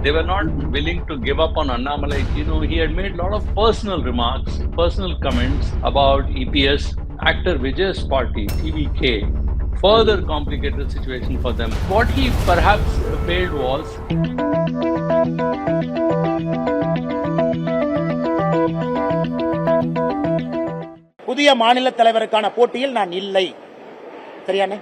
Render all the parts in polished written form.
they were not willing to give up on Annamalai. He had made a lot of personal remarks, personal comments about EPS, actor Vijay's party, TVK, further complicated the situation for them. What he perhaps failed was புதிய மாநில தலைவருக்கான போட்டியில் நான் இல்லை. சரியானே?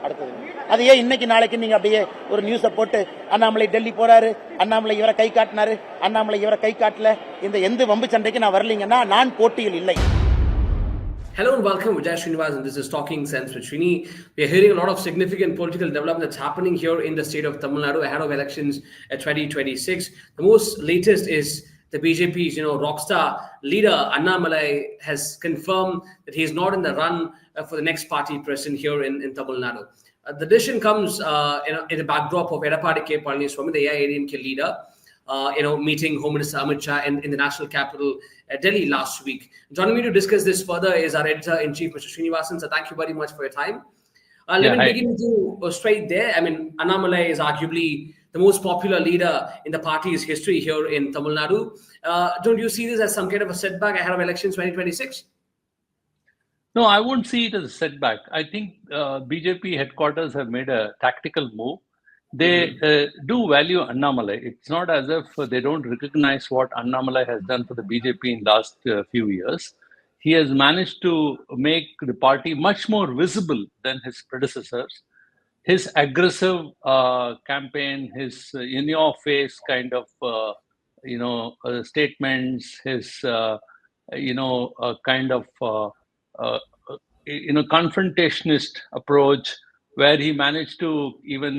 அடுத்தது அது ஏன் இன்னைக்கு நாளைக்கு நீங்க அப்படியே ஒரு நியூஸை போட்டு அண்ணாமலை டெல்லி போறாரு, அண்ணாமலை இவரை கை காட்டினாரு, அண்ணாமலை இவரை கை காட்டல, இந்த எந்த வம்பு சண்டைக்கு நான் வரலீங்கன்னா நான் போட்டியில் இல்லை. Hello and welcome, Vijay Srinivasan. This is Talking Sense with Srini. We are hearing a lot of significant political development that's happening here in the state of Tamil Nadu ahead of elections at 2026. The most latest is the BJP's, rockstar leader Annamalai has confirmed that he is not in the run for the next party president here in Tamil Nadu. The decision comes in the backdrop of K Swami, the AIADMK leader, meeting Home Minister Amit Shah in the national capital, Delhi last week. Joining me to discuss this further is our editor-in-chief, Mr. Srinivasan. So thank you very much for your time. Let me begin with you straight there. I mean, Annamalai is arguably the most popular leader in the party's history here in Tamil Nadu. Don't you see this as some kind of a setback ahead of elections 2026? No, I won't see it as a setback. I think BJP headquarters have made a tactical move. They do value Annamalai. It's not as if they don't recognize what Annamalai has done for the BJP in the last few years. He has managed to make the party much more visible than his predecessors. His aggressive campaign, his in-your-face kind of statements, his kind of confrontationist approach, where he managed to even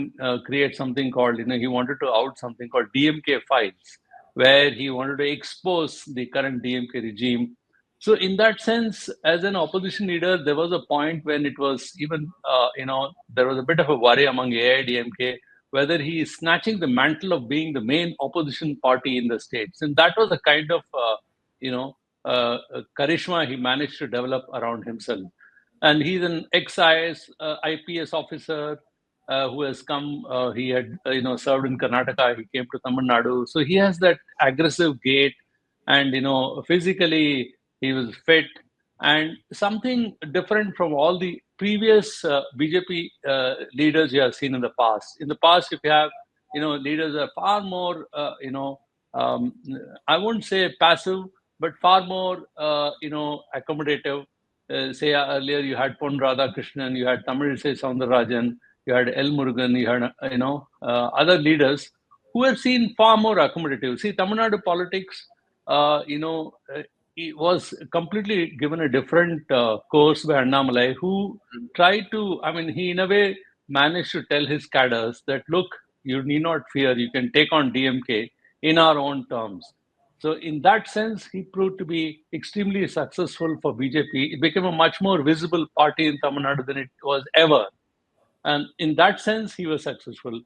create something called, he wanted to out something called DMK files, where he wanted to expose the current DMK regime. So in that sense, as an opposition leader, there was a point when it was even, there was a bit of a worry among AIADMK, whether he is snatching the mantle of being the main opposition party in the states. And that was a kind of, charisma he managed to develop around himself. And he's an ex-IAS, IPS officer who has come. He had, served in Karnataka. He came to Tamil Nadu, so he has that aggressive gait, and physically he was fit, and something different from all the previous BJP leaders you have seen in the past. In the past, if you have, leaders are far more, I won't say passive, but far more, accommodative. Say earlier you had Pon Radhakrishnan, you had Tamilisai Soundararajan, you had L. Murugan, you had other leaders who have seen far more accommodative. See, Tamil Nadu politics, he was completely given a different course by Annamalai, who tried to, he in a way managed to tell his cadres that, look, you need not fear, you can take on DMK in our own terms. So in that sense, he proved to be extremely successful for BJP. It became a much more visible party in Tamil Nadu than it was ever. And in that sense, he was successful.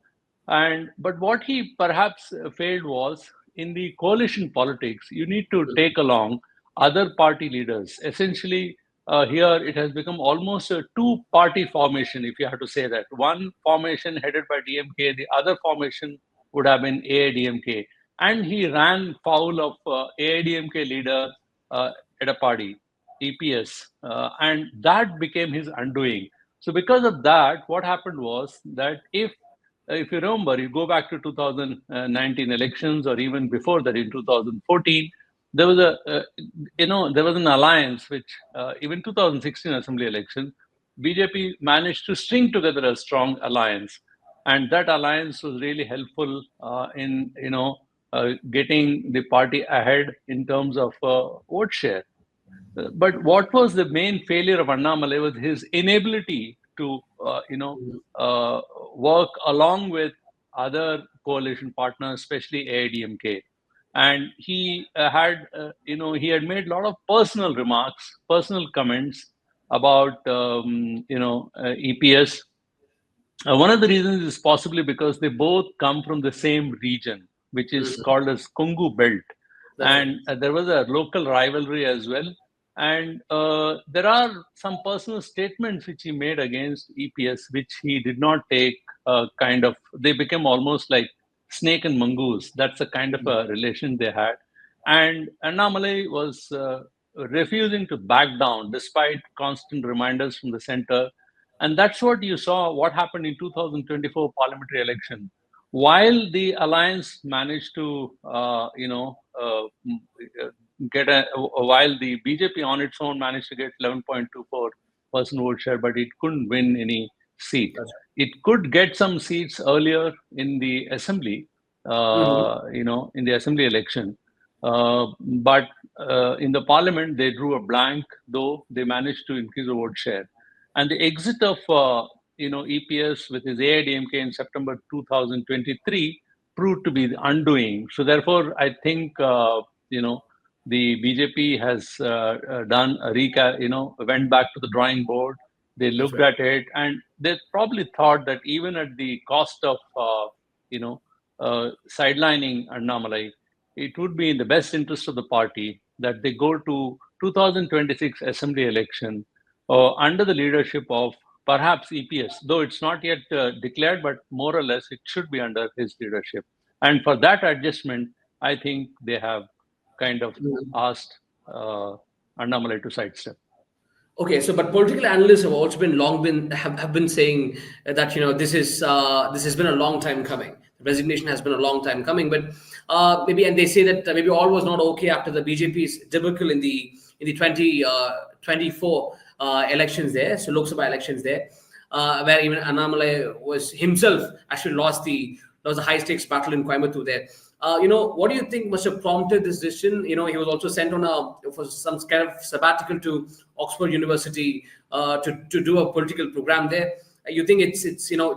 But what he perhaps failed was, in the coalition politics, you need to take along other party leaders. Essentially, here it has become almost a two-party formation, if you have to say that. One formation headed by DMK, the other formation would have been AIADMK. And he ran foul of AIADMK leader Edappadi, EPS, and that became his undoing. So because of that, what happened was that if you remember, you go back to 2019 elections, or even before that in 2014, there was there was an alliance which even 2016 Assembly election, BJP managed to string together a strong alliance, and that alliance was really helpful in getting the party ahead in terms of vote share. But what was the main failure of Annamalai was his inability to, work along with other coalition partners, especially AIADMK. And he he had made a lot of personal remarks, personal comments about, EPS. One of the reasons is possibly because they both come from the same region, which is called as Kongu Belt. And there was a local rivalry as well. And there are some personal statements which he made against EPS, which he did not take they became almost like snake and mongoose. That's the kind of a relation they had. And Annamalai was refusing to back down despite constant reminders from the center. And that's what you saw, what happened in 2024 parliamentary election. While the alliance managed to, while the BJP on its own managed to get 11.24% vote share, but it couldn't win any seat. It could get some seats earlier in the assembly, in the assembly election. But in the parliament, they drew a blank, though they managed to increase the vote share. And the exit of EPS with his AIADMK in September 2023 proved to be the undoing. So therefore, I think the BJP has done a went back to the drawing board. They looked at it, and they probably thought that even at the cost of sidelining Annamalai, it would be in the best interest of the party that they go to 2026 assembly election under the leadership of perhaps EPS, though it's not yet declared, but more or less it should be under his leadership. And for that adjustment, I think they have kind of asked Annamalai to sidestep. Okay, so but political analysts have also have been saying that this has been a long time coming. The resignation has been a long time coming, but and they say that maybe all was not okay after the BJP's debacle in the 2024 elections there, so Lok Sabha elections there, where even Annamalai was himself actually lost the high stakes battle in Coimbatore there. What do you think must have prompted this decision? He was also sent for some kind of sabbatical to Oxford University to do a political program there. You think it's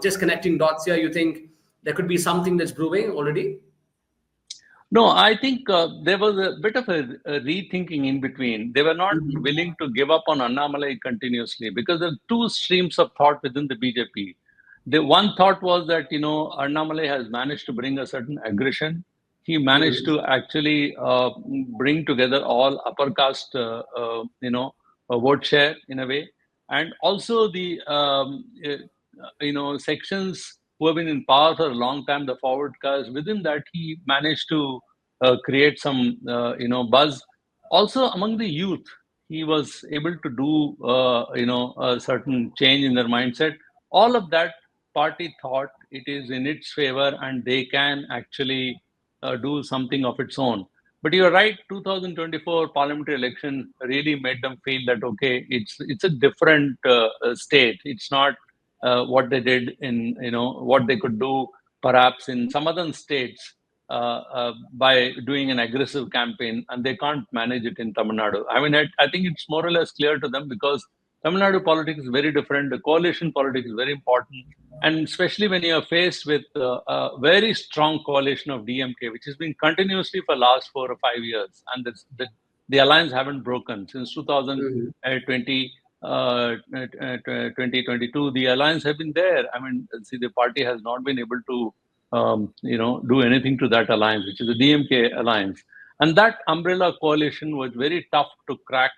just connecting dots here? You think there could be something that's brewing already? No, I think there was a bit of a rethinking in between. They were not willing to give up on Annamalai continuously because there are two streams of thought within the BJP. The one thought was that Annamalai has managed to bring a certain aggression. He managed to actually bring together all upper caste, vote share in a way, and also the sections who have been in power for a long time, the forward caste. Within that, he managed to create some buzz. Also among the youth, he was able to do a certain change in their mindset. All of that party thought it is in its favor and they can actually do something of its own. But you're right, 2024 parliamentary election really made them feel that, okay, it's a different state. It's not what they did in, what they could do perhaps in some other states by doing an aggressive campaign, and they can't manage it in Tamil Nadu. I mean, I think it's more or less clear to them because Tamil Nadu politics is very different. The coalition politics is very important. And especially when you are faced with a very strong coalition of DMK, which has been continuously for the last 4 or 5 years. And the alliance haven't broken since 2020, 2022. The alliance have been there. I mean, see, the party has not been able to, do anything to that alliance, which is the DMK alliance. And that umbrella coalition was very tough to crack.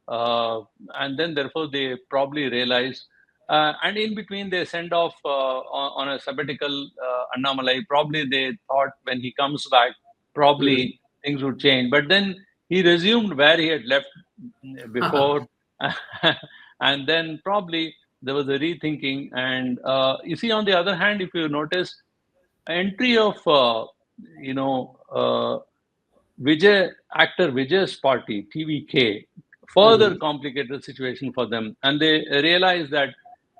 And then, therefore, they probably realized, and in between, they send off on a sabbatical Annamalai. Probably they thought when he comes back, probably things would change. But then he resumed where he had left before. And then probably there was a rethinking. And you see, on the other hand, if you notice, entry of, actor Vijay's party, TVK, further complicated the situation for them. And they realized that,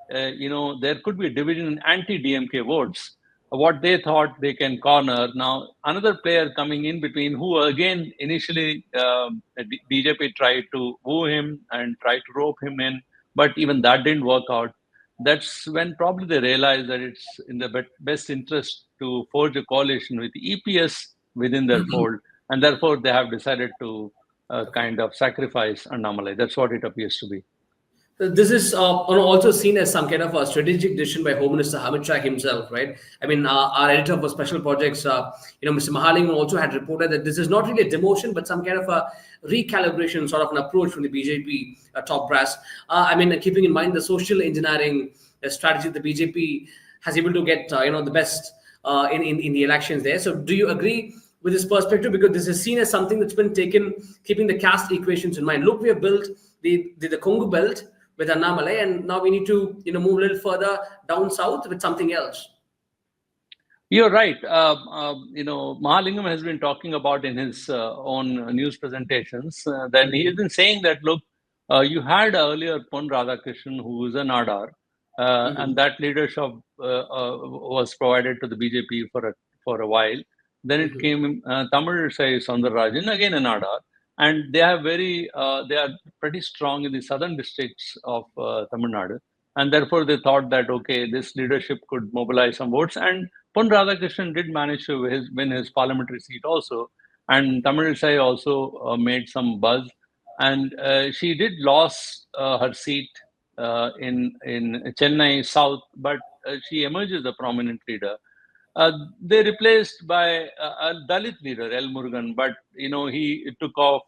there could be a division in anti-DMK votes. What they thought they can corner. Now, another player coming in between who, again, initially BJP tried to woo him and tried to rope him in, but even that didn't work out. That's when probably they realized that it's in the best interest to forge a coalition with EPS within their fold. And therefore, they have decided to kind of sacrifice Annamalai. That's what it appears to be. This is also seen as some kind of a strategic decision by Home Minister Amit Shah himself, right? I mean, our editor for special projects, Mr. Mahalingam also had reported that this is not really a demotion, but some kind of a recalibration, sort of an approach from the BJP top brass. Keeping in mind the social engineering strategy the BJP has able to get, the best in the elections there. So do you agree with this perspective? Because this is seen as something that's been taken keeping the caste equations in mind. Look, we have built the Kongu belt with Annamalai, and now we need to move a little further down south with something else. You're right. Mahalingam has been talking about in his own news presentations. Then he has been saying that, look, you had earlier Pon Radhakrishnan, who was a Nadar, and that leadership was provided to the BJP for a while. Then it came Tamil Sai Soundararajan, again a Nadar, and they are pretty strong in the southern districts of Tamil Nadu, and therefore they thought that okay, this leadership could mobilize some votes. And Pon Radhakrishnan did manage to win his parliamentary seat also, and Tamil Sai also made some buzz, and she did lose her seat in Chennai South, but she emerged as a prominent leader. They replaced by a Dalit leader, L. Murugan, but he took off,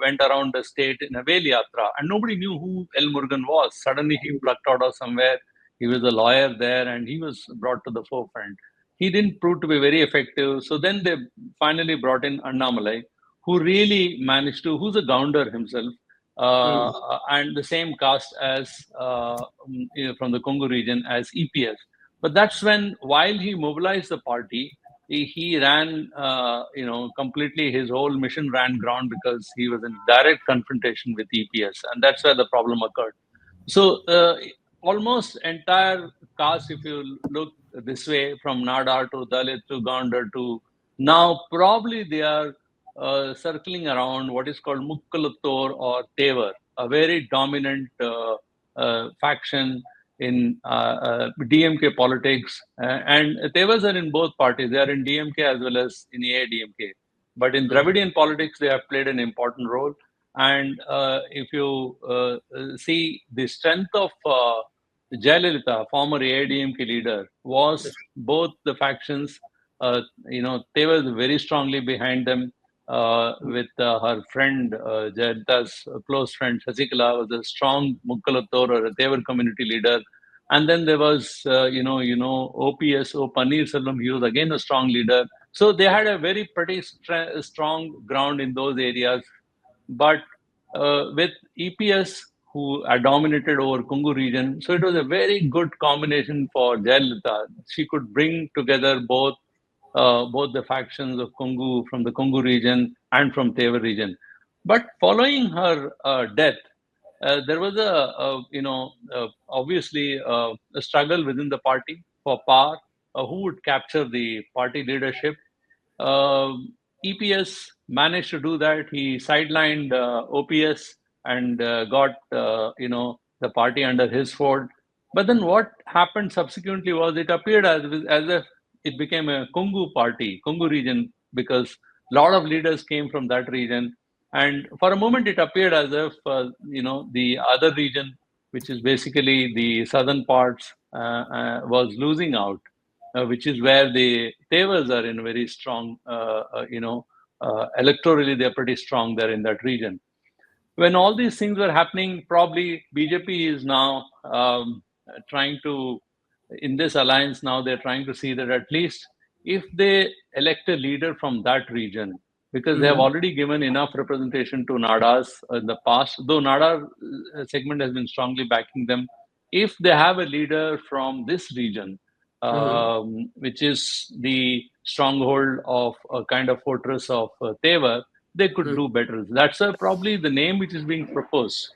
went around the state in a Vel Yatra, and nobody knew who L. Murugan was. Suddenly he plucked out of somewhere. He was a lawyer there, and he was brought to the forefront. He didn't prove to be very effective. So then they finally brought in Annamalai, who really managed to, who's a Gounder himself, and the same caste as from the Kongu region as EPS. But that's when, while he mobilized the party, he ran, completely his whole mission ran ground because he was in direct confrontation with EPS, and that's where the problem occurred. So almost entire caste, if you look this way, from Nadar to Dalit to Gounder to now, probably they are circling around what is called Mukkalattor or Tevar, a very dominant faction in DMK politics, and Tevas are in both parties. They are in DMK as well as in AIADMK. But in Dravidian politics, they have played an important role. And if you see the strength of Jayalalitha, former AIADMK leader, was both the factions. Tevas very strongly behind them. With her friend, Jayalalitha's close friend, Sasikala, was a strong Mukkalattor or a Tevar community leader. And then there was, OPS, O Paneerselvam, he was again a strong leader. So they had a very pretty strong ground in those areas. But with EPS, who dominated over Kongu region, so it was a very good combination for Jayalalitha. She could bring together both the factions of Kongu from the Kongu region and from Tevar region. But following her death, there was obviously a struggle within the party for power. Who would capture the party leadership? EPS managed to do that. He sidelined OPS and got the party under his fold. But then what happened subsequently was it appeared as if it became a Kongu party, Kongu region, because a lot of leaders came from that region. And for a moment, it appeared as if, the other region, which is basically the southern parts, was losing out, which is where the Tevas are in very strong, electorally, they're pretty strong there in that region. When all these things were happening, probably BJP is now trying to, in this alliance now, they're trying to see that at least if they elect a leader from that region, because they have already given enough representation to Nadars in the past, though Nadar segment has been strongly backing them. If they have a leader from this region, which is the stronghold of a kind of fortress of Tevar, they could do better. That's probably the name which is being proposed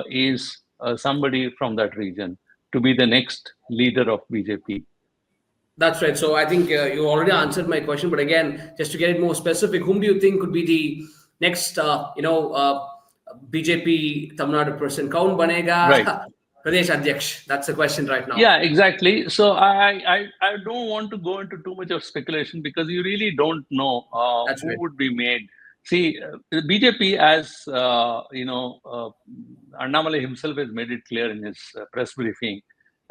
is somebody from that region to be the next leader of BJP. That's right. So I think you already answered my question, but again, just to get it more specific, whom do you think could be the next, BJP Tamil Nadu person? Kaun banega Right. Pradesh Adhyaksh? That's the question right now. Yeah, exactly. So I don't want to go into too much of speculation because you really don't know who would be made. See, the BJP, as Annamalai himself has made it clear in his press briefing,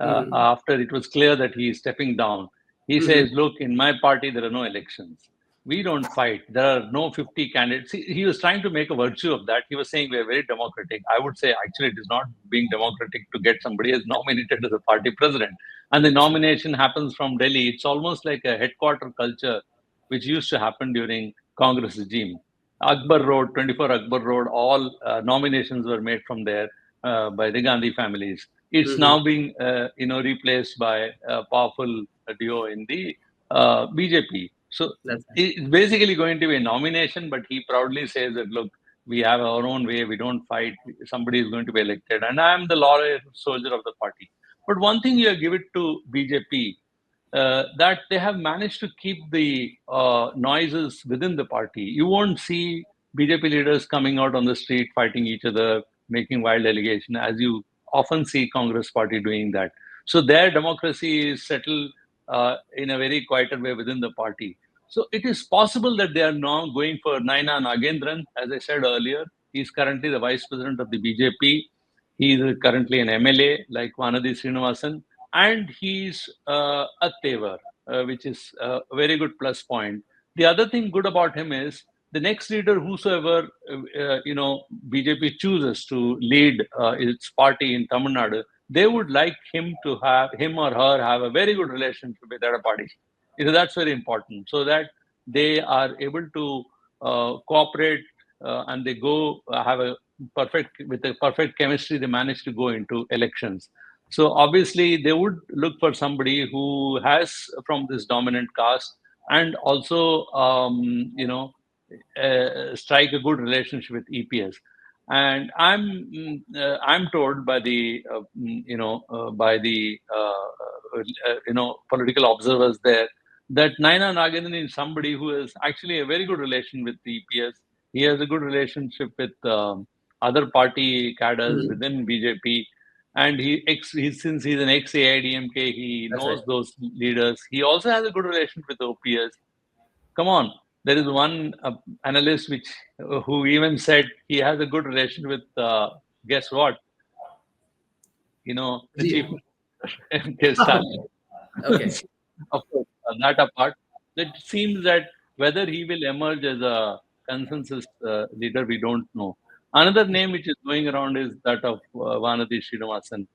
after it was clear that he is stepping down, he says, look, in my party, there are no elections. we don't fight. There are no 50 candidates. He was trying to make a virtue of that. He was saying we're very democratic. I would say actually it is not being democratic to get somebody as nominated as a party president. And the nomination happens from Delhi. It's almost like a headquarter culture, which used to happen during Congress regime. Akbar Road, 24 Akbar Road, all nominations were made from there by the Gandhi families. It's now being, replaced by a powerful duo in the BJP. So it's basically going to be a nomination, but he proudly says that, look, we have our own way. We don't fight. Somebody is going to be elected. And I'm the loyal soldier of the party. But one thing you give it to BJP, that they have managed to keep the noises within the party. You won't see BJP leaders coming out on the street, fighting each other, making wild allegations, as you often see Congress party doing that. So their democracy is settled in a very quieter way within the party. So it is possible that they are now going for Naina Nagendran, as I said earlier. He's currently the vice president of the BJP. He is currently an MLA like Vanadi Srinivasan, and he's a Tevar, which is a very good plus point. The other thing good about him is the next leader, whosoever BJP chooses to lead its party in Tamil Nadu, they would like him or her have a very good relationship with the other party. That's very important, so that they are able to cooperate and they go have a perfect chemistry. They manage to go into elections. So obviously they would look for somebody who has from this dominant caste and also strike a good relationship with EPS. And I'm told by the political observers there that Naina Nagendran is somebody who has actually a very good relation with the EPS. He has a good relationship with other party cadres within BJP. And since he's an ex-AIADMK, he knows those leaders. He also has a good relationship with OPS. Come on, there is one analyst who even said he has a good relation with, guess what? The chief MK Stalin. Okay. Of course, that apart, it seems that whether he will emerge as a consensus leader, we don't know. Another name which is going around is that of Vanadi Srinivasan.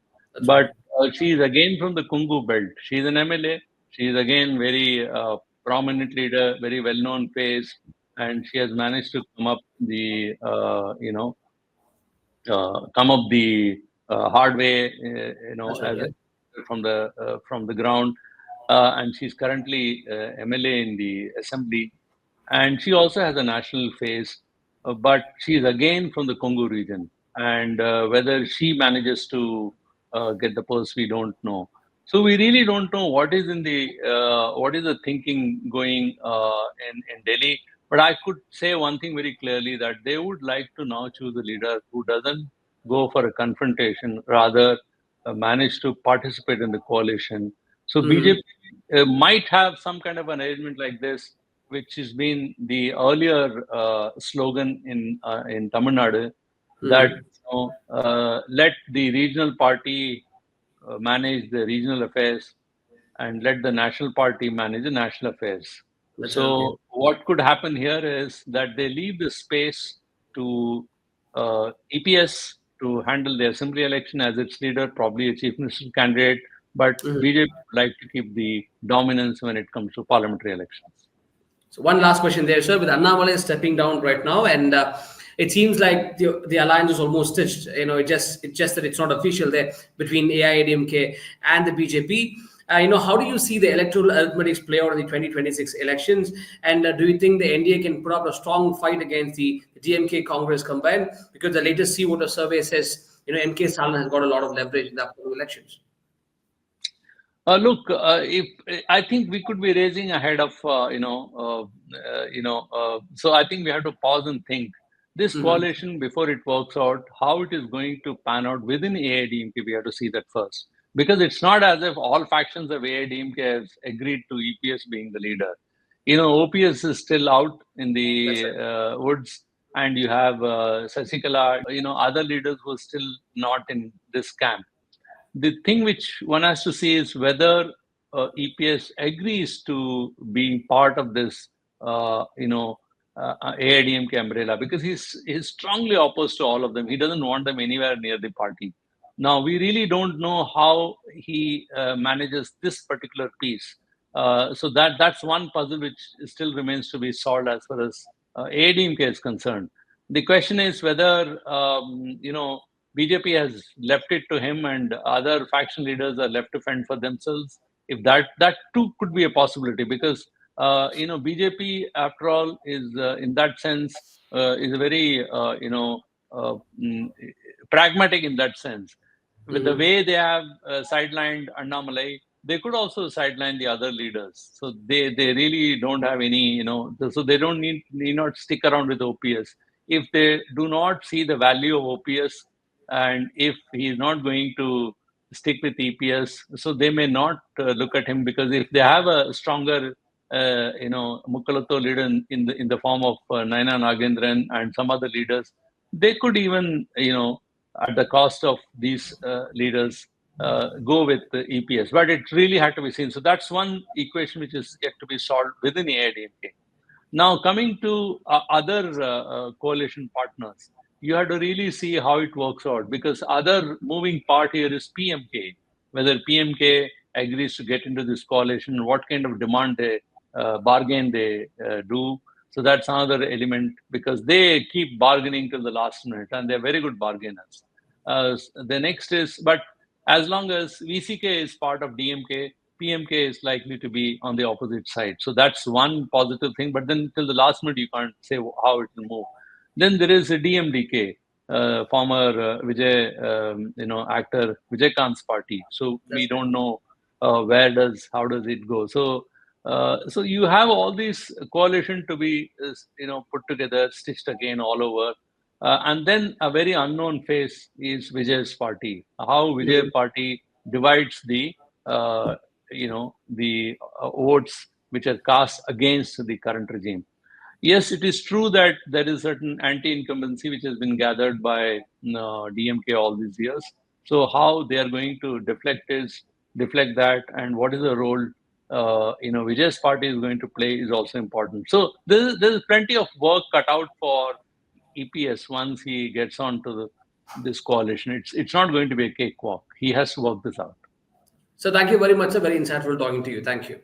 But she is again from the Kungu belt. She is an MLA. She is again very prominent leader, very well-known face, and she has managed to come up the hard way, from the ground. And she's currently MLA in the Assembly, and she also has a national face, but she's again from the Congo region. And whether she manages to get the post, we don't know. So we really don't know what is the thinking going in Delhi. But I could say one thing very clearly, that they would like to now choose a leader who doesn't go for a confrontation, rather manage to participate in the coalition. So BJP might have some kind of an arrangement like this, which has been the earlier slogan in Tamil Nadu, that let the regional party manage the regional affairs and let the national party manage the national affairs. So what could happen here is that they leave the space to EPS to handle the assembly election as its leader, probably a chief minister candidate, but BJP would like to keep the dominance when it comes to parliamentary elections. So one last question there, sir. With Annamalai stepping down right now, and it seems like the alliance is almost stitched. It's just that it's not official there between AIADMK and the BJP. How do you see the electoral arithmetics play out in the 2026 elections? And do you think the NDA can put up a strong fight against the DMK Congress combined? Because the latest C-voter survey says, MK Stalin has got a lot of leverage in the upcoming elections. Look, if I think we could be raising ahead of, so I think we have to pause and think. This coalition, before it works out, how it is going to pan out within AIADMK, we have to see that first. Because it's not as if all factions of AIADMK has agreed to EPS being the leader. OPS is still out in the woods, and you have Sasikala, other leaders who are still not in this camp. The thing which one has to see is whether EPS agrees to being part of this AIADMK umbrella, because he's strongly opposed to all of them. He doesn't want them anywhere near the party. Now, we really don't know how he manages this particular piece. So that's one puzzle which still remains to be solved as far as AIADMK is concerned. The question is whether BJP has left it to him and other faction leaders are left to fend for themselves. If that too could be a possibility, because BJP after all is in that sense is a very pragmatic in that sense. With the way they have sidelined Annamalai, they could also sideline the other leaders. So they really don't have any, so they don't need not stick around with OPS. If they do not see the value of OPS, and if he is not going to stick with EPS, so they may not look at him, because if they have a stronger, Mukkalatho leader in the form of Naina Nagendran and some other leaders, they could even, at the cost of these leaders, go with the EPS. But it really had to be seen. So that's one equation which is yet to be solved within AIADMK. Now, coming to other coalition partners, you have to really see how it works out, because other moving part here is PMK. Whether PMK agrees to get into this coalition, what kind of demand they bargain they do. So that's another element, because they keep bargaining till the last minute, and they're very good bargainers. The next is, but as long as VCK is part of DMK, PMK is likely to be on the opposite side. So that's one positive thing. But then till the last minute, you can't say how it will move. Then there is a DMDK, former Vijay, actor Vijay party. So we don't know how does it go. So you have all these coalition to be, put together, stitched again all over. And then a very unknown face is Vijay's party. How Vijay party divides the votes which are cast against the current regime. Yes, it is true that there is certain anti-incumbency which has been gathered by DMK all these years. So how they are going to deflect that, and what is the role Vijay's party is going to play is also important. So there is plenty of work cut out for EPS once he gets on to this coalition. It's not going to be a cakewalk. He has to work this out. So thank you very much, sir. Very insightful talking to you. Thank you.